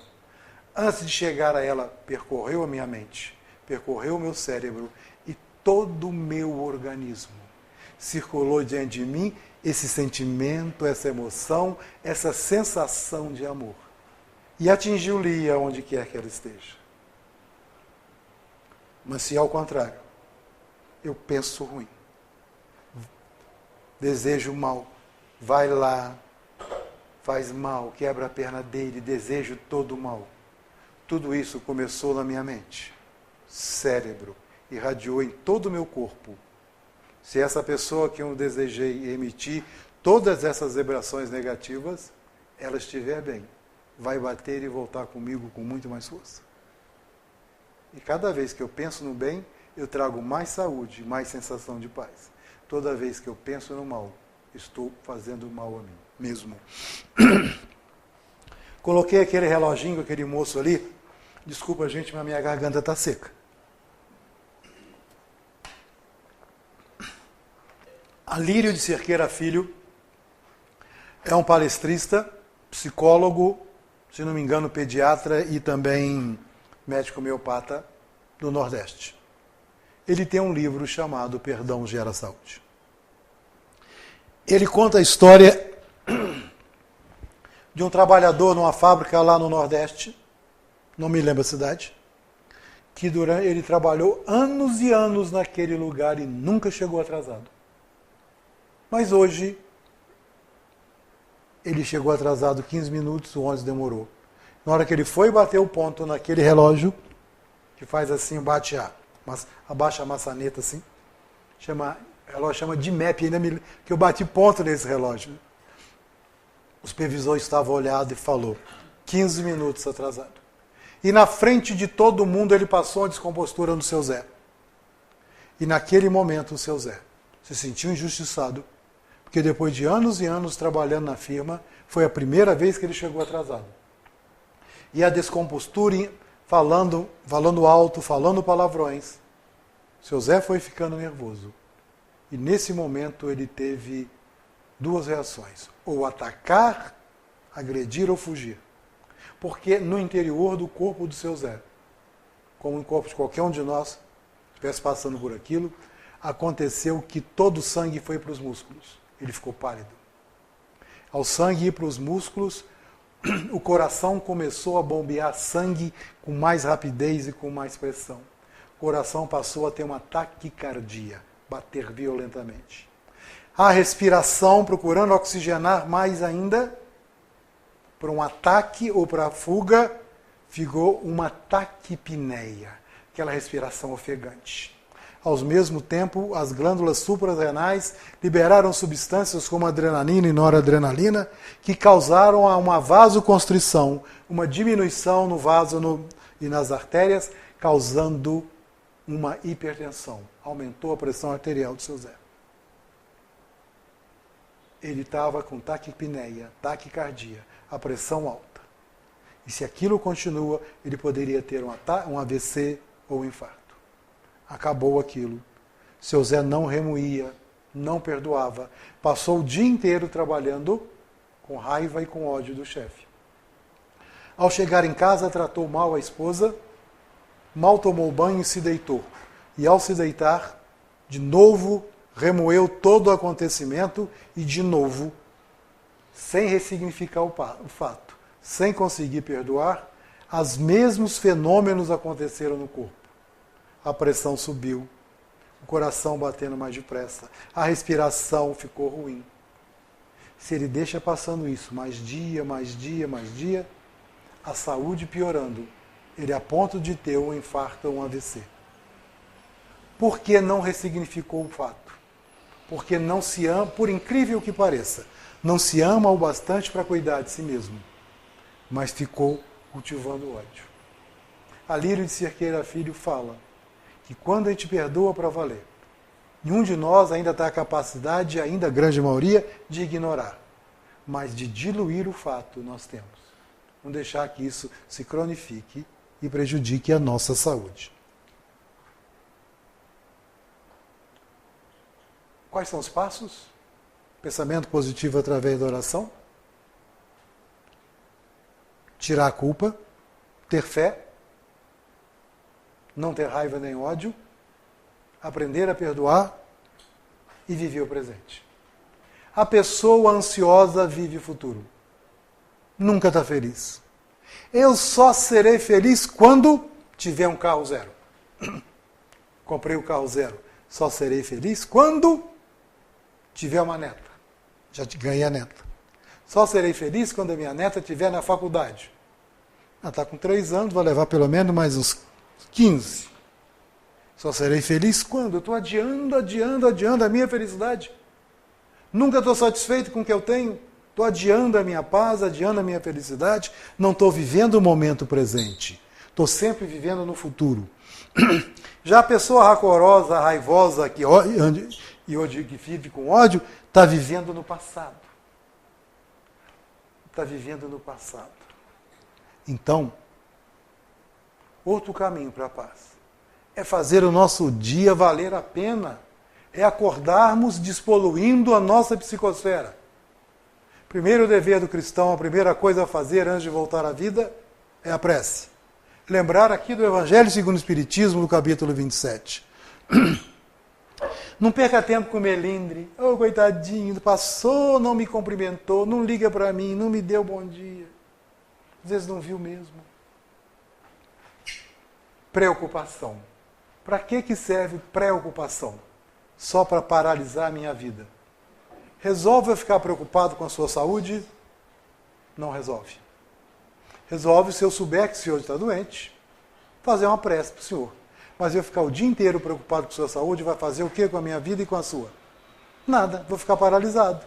A: antes de chegar a ela, percorreu a minha mente, percorreu o meu cérebro e todo o meu organismo. Circulou diante de mim esse sentimento, essa emoção, essa sensação de amor. E atingiu Lia onde quer que ela esteja. Mas se ao contrário, eu penso ruim, desejo mal, vai lá, faz mal, quebra a perna dele, desejo todo o mal. Tudo isso começou na minha mente, cérebro, irradiou em todo o meu corpo. Se essa pessoa que eu desejei emitir todas essas vibrações negativas, ela estiver bem, vai bater e voltar comigo com muito mais força. E cada vez que eu penso no bem, eu trago mais saúde, mais sensação de paz. Toda vez que eu penso no mal, estou fazendo mal a mim mesmo. Coloquei aquele reloginho, aquele moço ali. Desculpa, gente, mas minha garganta está seca. Alírio de Cerqueira Filho é um palestrista, psicólogo, se não me engano, pediatra e também médico homeopata do Nordeste. Ele tem um livro chamado Perdão Gera Saúde. Ele conta a história de um trabalhador numa fábrica lá no Nordeste, não me lembro a cidade, que ele trabalhou anos e anos naquele lugar e nunca chegou atrasado. Mas hoje, ele chegou atrasado 15 minutos, o ônibus demorou. Na hora que ele foi bater o ponto naquele relógio, que faz assim, abaixa a maçaneta assim, o relógio chama de MEP, que eu bati ponto nesse relógio. O supervisor estava olhado e falou, 15 minutos atrasado. E na frente de todo mundo ele passou a descompostura no seu Zé. E naquele momento o seu Zé se sentiu injustiçado, porque depois de anos e anos trabalhando na firma, foi a primeira vez que ele chegou atrasado. E a descompostura, falando alto, falando palavrões, seu Zé foi ficando nervoso. E nesse momento ele teve duas reações, ou atacar, agredir ou fugir. Porque no interior do corpo do seu Zé como o corpo de qualquer um de nós estivesse passando por aquilo, aconteceu que todo o sangue foi para os músculos. Ele ficou pálido. Ao sangue ir para os músculos, o coração começou a bombear sangue com mais rapidez e com mais pressão. O coração passou a ter uma taquicardia, bater violentamente. A respiração, procurando oxigenar mais ainda, para um ataque ou para a fuga, ficou uma taquipneia, aquela respiração ofegante. Ao mesmo tempo, as glândulas suprarrenais liberaram substâncias como adrenalina e noradrenalina que causaram uma vasoconstrição, uma diminuição no vaso e nas artérias, causando uma hipertensão. Aumentou a pressão arterial do seu Zé. Ele estava com taquipneia, taquicardia, a pressão alta. E se aquilo continua, ele poderia ter um AVC ou um infarto. Acabou aquilo. Seu Zé não remoía, não perdoava. Passou o dia inteiro trabalhando com raiva e com ódio do chefe. Ao chegar em casa, tratou mal a esposa, mal tomou banho e se deitou. E ao se deitar, de novo remoeu todo o acontecimento e de novo, sem ressignificar o fato, sem conseguir perdoar, os mesmos fenômenos aconteceram no corpo. A pressão subiu, o coração batendo mais depressa, a respiração ficou ruim. Se ele deixa passando isso mais dia, a saúde piorando, ele a ponto de ter um infarto ou um AVC. Por que não ressignificou o fato? Porque não se ama, por incrível que pareça, não se ama o bastante para cuidar de si mesmo, mas ficou cultivando ódio. Alírio de Cerqueira Filho fala que quando a gente perdoa para valer, nenhum de nós ainda tem a capacidade, ainda a grande maioria, de ignorar, mas de diluir o fato nós temos. Não deixar que isso se cronifique e prejudique a nossa saúde. Quais são os passos? Pensamento positivo através da oração. Tirar a culpa. Ter fé. Não ter raiva nem ódio. Aprender a perdoar. E viver o presente. A pessoa ansiosa vive o futuro. Nunca está feliz. Eu só serei feliz quando tiver um carro zero. Comprei o carro zero. Só serei feliz quando tiver uma neta. Já ganhei a neta. Só serei feliz quando a minha neta estiver na faculdade. Ela está com 3 anos, vai levar pelo menos mais uns 15. Só serei feliz quando? Eu estou adiando a minha felicidade. Nunca estou satisfeito com o que eu tenho. Estou adiando a minha paz, adiando a minha felicidade. Não estou vivendo o momento presente. Estou sempre vivendo no futuro. Já a pessoa rancorosa, raivosa, que vive com ódio, está vivendo no passado. Está vivendo no passado. Então, outro caminho para a paz é fazer o nosso dia valer a pena. É acordarmos despoluindo a nossa psicosfera. Primeiro dever do cristão, a primeira coisa a fazer antes de voltar à vida é a prece. Lembrar aqui do Evangelho segundo o Espiritismo, no capítulo 27. Não perca tempo com melindre. Oh, coitadinho, passou, não me cumprimentou, não liga para mim, não me deu bom dia. Às vezes não viu mesmo. Preocupação. Para que serve preocupação? Só para paralisar a minha vida. Resolve eu ficar preocupado com a sua saúde? Não resolve. Resolve, se eu souber que o senhor está doente, fazer uma prece para o senhor. Mas eu ficar o dia inteiro preocupado com a sua saúde, vai fazer o que com a minha vida e com a sua? Nada, vou ficar paralisado.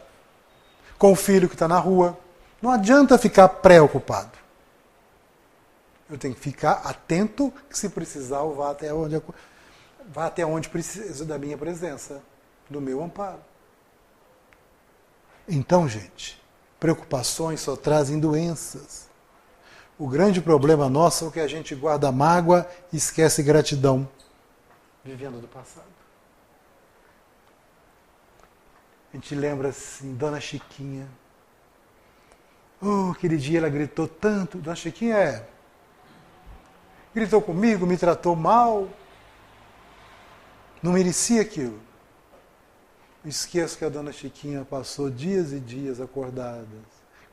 A: Com o filho que está na rua. Não adianta ficar preocupado. Eu tenho que ficar atento, que se precisar eu vá até onde precisa da minha presença, do meu amparo. Então, gente, preocupações só trazem doenças. O grande problema nosso é que a gente guarda mágoa e esquece gratidão, vivendo do passado. A gente lembra assim, Dona Chiquinha. Oh, aquele dia ela gritou tanto. Dona Chiquinha gritou comigo, me tratou mal. Não merecia aquilo. Esqueço que a dona Chiquinha passou dias e dias acordada,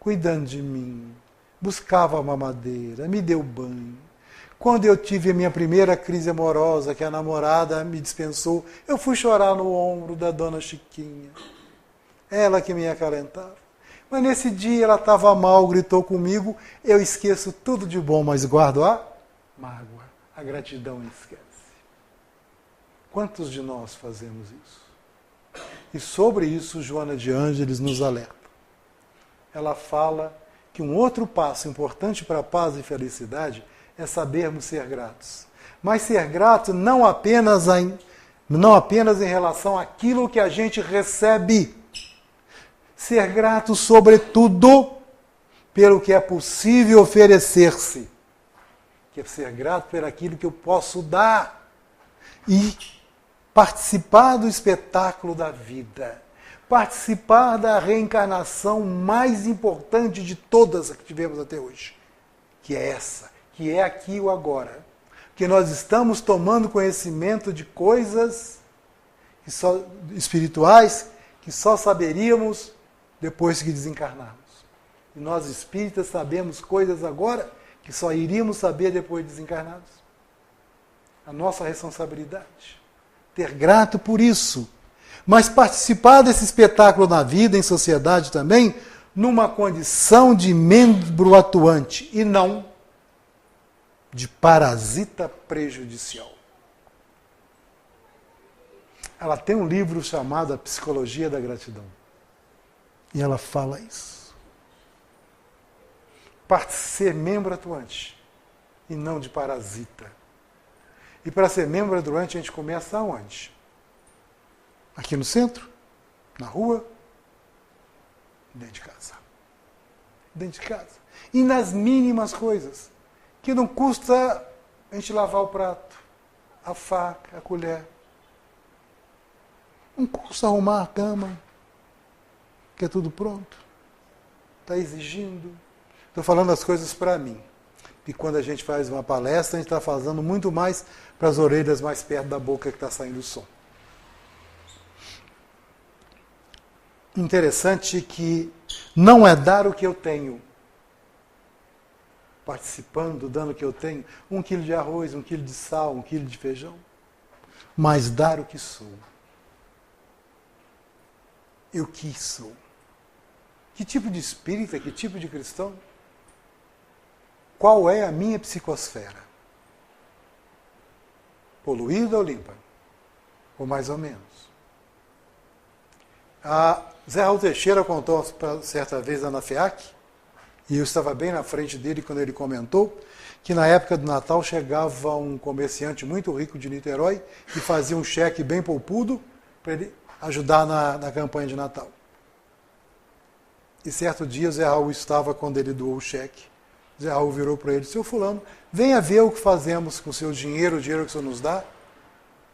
A: cuidando de mim, buscava a mamadeira, me deu banho. Quando eu tive a minha primeira crise amorosa, que a namorada me dispensou, eu fui chorar no ombro da dona Chiquinha. Ela que me acalentava. Mas nesse dia ela estava mal, gritou comigo, eu esqueço tudo de bom, mas guardo a mágoa. A gratidão esquece. Quantos de nós fazemos isso? E sobre isso, Joana de Ângeles nos alerta. Ela fala que um outro passo importante para a paz e felicidade é sabermos ser gratos. Mas ser grato não apenas em relação àquilo que a gente recebe. Ser grato, sobretudo, pelo que é possível oferecer-se. Que é ser grato por aquilo que eu posso dar. E participar do espetáculo da vida. Participar da reencarnação mais importante de todas que tivemos até hoje. Que é essa. Que é aqui o agora. Que nós estamos tomando conhecimento de coisas espirituais que só saberíamos depois que desencarnarmos. E nós espíritas sabemos coisas agora que só iríamos saber depois de desencarnados. A nossa responsabilidade. Ter grato por isso. Mas participar desse espetáculo na vida, em sociedade também, numa condição de membro atuante e não de parasita prejudicial. Ela tem um livro chamado A Psicologia da Gratidão. E ela fala isso. Ser membro atuante e não de parasita. E para ser membro atuante a gente começa aonde? Aqui no centro? Na rua? Dentro de casa. Dentro de casa. E nas mínimas coisas. Que não custa a gente lavar o prato, a faca, a colher. Não custa arrumar a cama, que é tudo pronto. Está exigindo. Estou falando as coisas para mim. E quando a gente faz uma palestra, a gente está fazendo muito mais para as orelhas mais perto da boca que está saindo o som. Interessante que não é dar o que eu tenho, participando, dando o que eu tenho, 1 quilo de arroz, 1 quilo de sal, 1 quilo de feijão, mas dar o que sou. Eu que sou. Que tipo de espírita, que tipo de cristão? Qual é a minha psicosfera? Poluída ou limpa? Ou mais ou menos? A Zé Raul Teixeira contou certa vez na FEAC, e eu estava bem na frente dele quando ele comentou, que na época do Natal chegava um comerciante muito rico de Niterói e fazia um cheque bem poupudo para ele ajudar na campanha de Natal. E certo dia Zé Raul estava quando ele doou o cheque. Zé Raul virou para ele: seu fulano, venha ver o que fazemos com o seu dinheiro, o dinheiro que o senhor nos dá.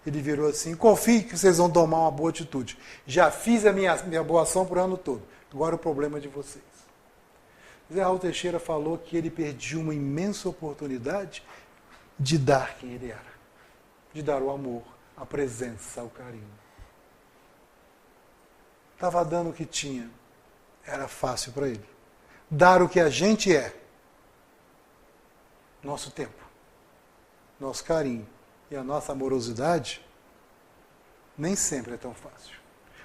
A: Ele virou assim: confie que vocês vão tomar uma boa atitude. Já fiz a minha boa ação por ano todo. Agora o problema é de vocês. Zé Raul Teixeira falou que ele perdia uma imensa oportunidade de dar quem ele era. De dar o amor, a presença, o carinho. Estava dando o que tinha. Era fácil para ele. Dar o que a gente é. Nosso tempo, nosso carinho e a nossa amorosidade nem sempre é tão fácil.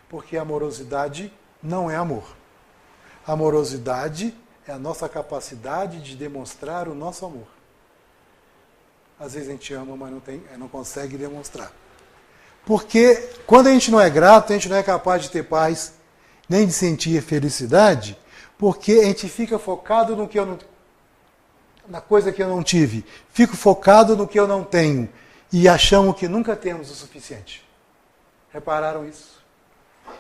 A: Porque a amorosidade não é amor. A amorosidade é a nossa capacidade de demonstrar o nosso amor. Às vezes a gente ama, mas não consegue demonstrar. Porque quando a gente não é grato, a gente não é capaz de ter paz, nem de sentir felicidade, porque a gente fica focado no que eu não, na coisa que eu não tive. Fico focado no que eu não tenho. E achamos que nunca temos o suficiente. Repararam isso?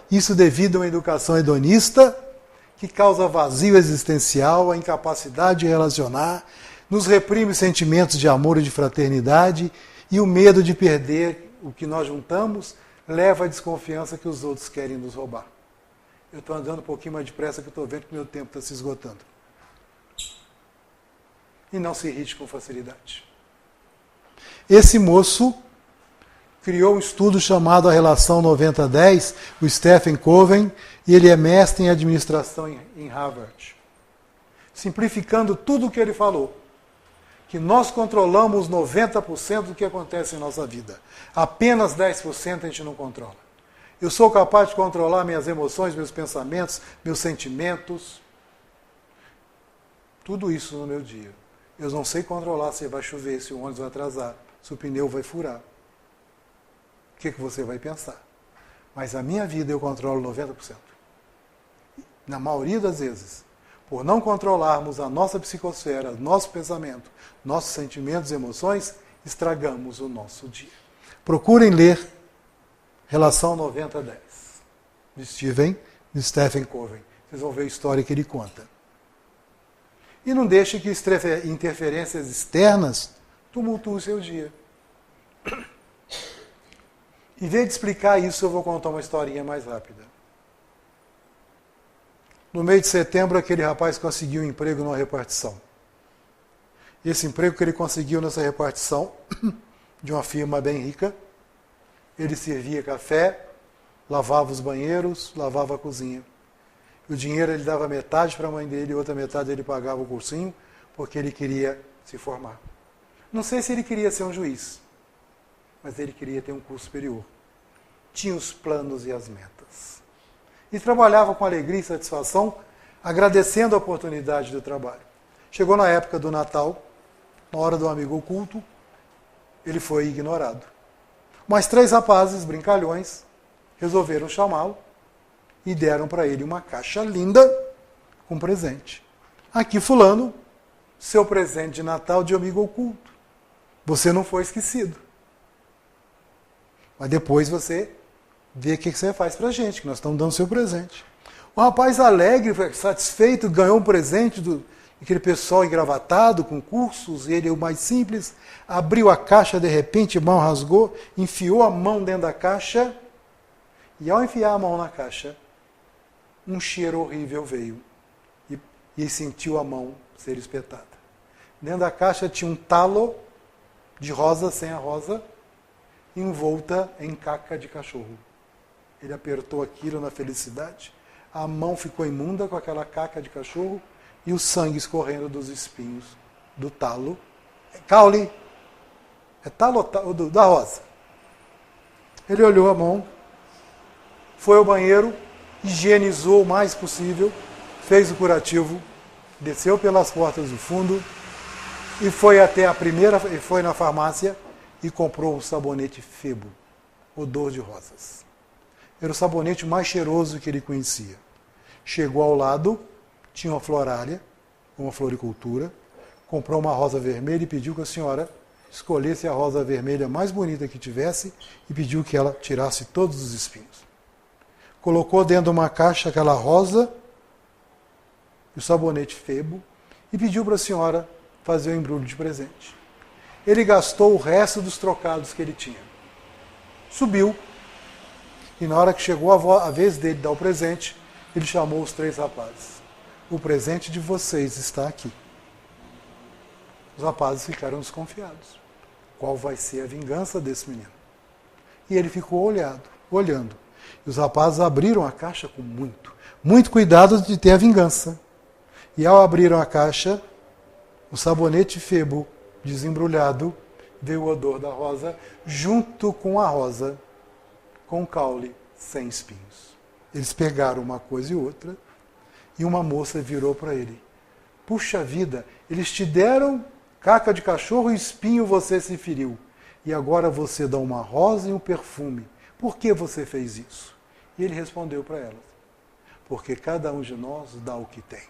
A: Isso devido a uma educação hedonista que causa vazio existencial, a incapacidade de relacionar, nos reprime sentimentos de amor e de fraternidade, e o medo de perder o que nós juntamos leva à desconfiança que os outros querem nos roubar. Eu estou andando um pouquinho mais depressa que eu estou vendo que meu tempo está se esgotando. E não se irrite com facilidade. Esse moço criou um estudo chamado a Relação 90-10, o Stephen Covey, e ele é mestre em administração em Harvard. Simplificando tudo o que ele falou, que nós controlamos 90% do que acontece em nossa vida. Apenas 10% a gente não controla. Eu sou capaz de controlar minhas emoções, meus pensamentos, meus sentimentos, tudo isso no meu dia. Eu não sei controlar se vai chover, se o ônibus vai atrasar, se o pneu vai furar. O que você vai pensar? Mas a minha vida eu controlo 90%. Na maioria das vezes, por não controlarmos a nossa psicosfera, nosso pensamento, nossos sentimentos e emoções, estragamos o nosso dia. Procurem ler Relação 90-10, de Stephen Covey. Vocês vão ver a história que ele conta. E não deixe que interferências externas tumultuem o seu dia. Em vez de explicar isso, eu vou contar uma historinha mais rápida. No mês de setembro, aquele rapaz conseguiu um emprego numa repartição. Esse emprego que ele conseguiu nessa repartição, de uma firma bem rica, ele servia café, lavava os banheiros, lavava a cozinha. O dinheiro ele dava metade para a mãe dele e outra metade ele pagava o cursinho, porque ele queria se formar. Não sei se ele queria ser um juiz, mas ele queria ter um curso superior. Tinha os planos e as metas. E trabalhava com alegria e satisfação, agradecendo a oportunidade do trabalho. Chegou na época do Natal, na hora do amigo oculto, ele foi ignorado. Mas 3 rapazes, brincalhões, resolveram chamá-lo e deram para ele uma caixa linda com presente. Aqui, fulano, seu presente de Natal de amigo oculto. Você não foi esquecido. Mas depois você vê o que você faz para a gente, que nós estamos dando seu presente. O rapaz alegre, satisfeito, ganhou um presente daquele pessoal engravatado, com cursos, ele, o mais simples, abriu a caixa, de repente, a mão rasgou, enfiou a mão dentro da caixa, e ao enfiar a mão na caixa, um cheiro horrível veio, e sentiu a mão ser espetada. Dentro da caixa tinha um talo de rosa sem a rosa, envolta em caca de cachorro. Ele apertou aquilo na felicidade, a mão ficou imunda com aquela caca de cachorro e o sangue escorrendo dos espinhos do talo. Caule, é talo da rosa. Ele olhou a mão, foi ao banheiro, higienizou o mais possível, fez o curativo, desceu pelas portas do fundo e foi foi na farmácia e comprou um sabonete Febo, odor de rosas. Era o sabonete mais cheiroso que ele conhecia. Chegou ao lado, tinha uma florália, uma floricultura, comprou uma rosa vermelha e pediu que a senhora escolhesse a rosa vermelha mais bonita que tivesse e pediu que ela tirasse todos os espinhos. Colocou dentro de uma caixa aquela rosa, o sabonete Febo, e pediu para a senhora fazer o embrulho de presente. Ele gastou o resto dos trocados que ele tinha. Subiu, e na hora que chegou a vez dele dar o presente, ele chamou os 3 rapazes. O presente de vocês está aqui. Os rapazes ficaram desconfiados. Qual vai ser a vingança desse menino? E ele ficou olhando. E os rapazes abriram a caixa com muito cuidado de ter a vingança. E ao abriram a caixa, o sabonete Febo desembrulhado, veio o odor da rosa, junto com a rosa, com caule sem espinhos. Eles pegaram uma coisa e outra, e uma moça virou para ele. Puxa vida, eles te deram caca de cachorro e espinho, você se feriu. E agora você dá uma rosa e um perfume. Por que você fez isso? E ele respondeu para ela. Porque cada um de nós dá o que tem.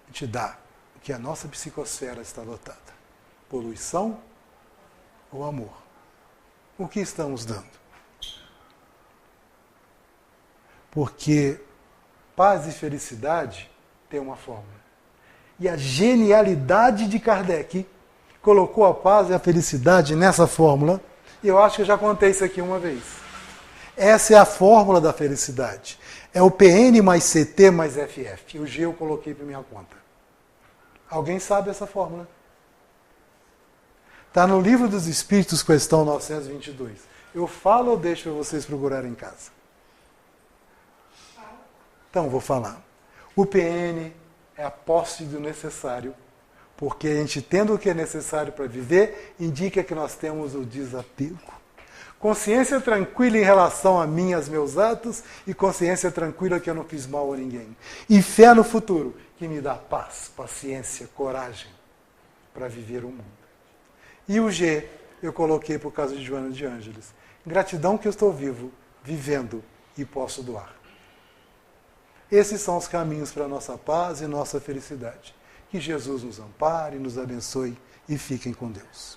A: A gente dá o que a nossa psicosfera está lotada. Poluição ou amor? O que estamos dando? Porque paz e felicidade tem uma fórmula. E a genialidade de Kardec colocou a paz e a felicidade nessa fórmula. E eu acho que eu já contei isso aqui uma vez. Essa é a fórmula da felicidade. É o PN mais CT mais FF. O G eu coloquei para minha conta. Alguém sabe essa fórmula? Está no Livro dos Espíritos, questão 922. Eu falo ou deixo para vocês procurarem em casa? Então, vou falar. O PN é a posse do necessário, porque a gente tendo o que é necessário para viver, indica que nós temos o desapego. Consciência tranquila em relação a mim, aos meus atos, e consciência tranquila que eu não fiz mal a ninguém. E fé no futuro, que me dá paz, paciência, coragem para viver o mundo. E o G eu coloquei por causa de Joana de Ângeles. Gratidão que eu estou vivo, vivendo e posso doar. Esses são os caminhos para a nossa paz e nossa felicidade. Que Jesus nos ampare, nos abençoe e fiquem com Deus.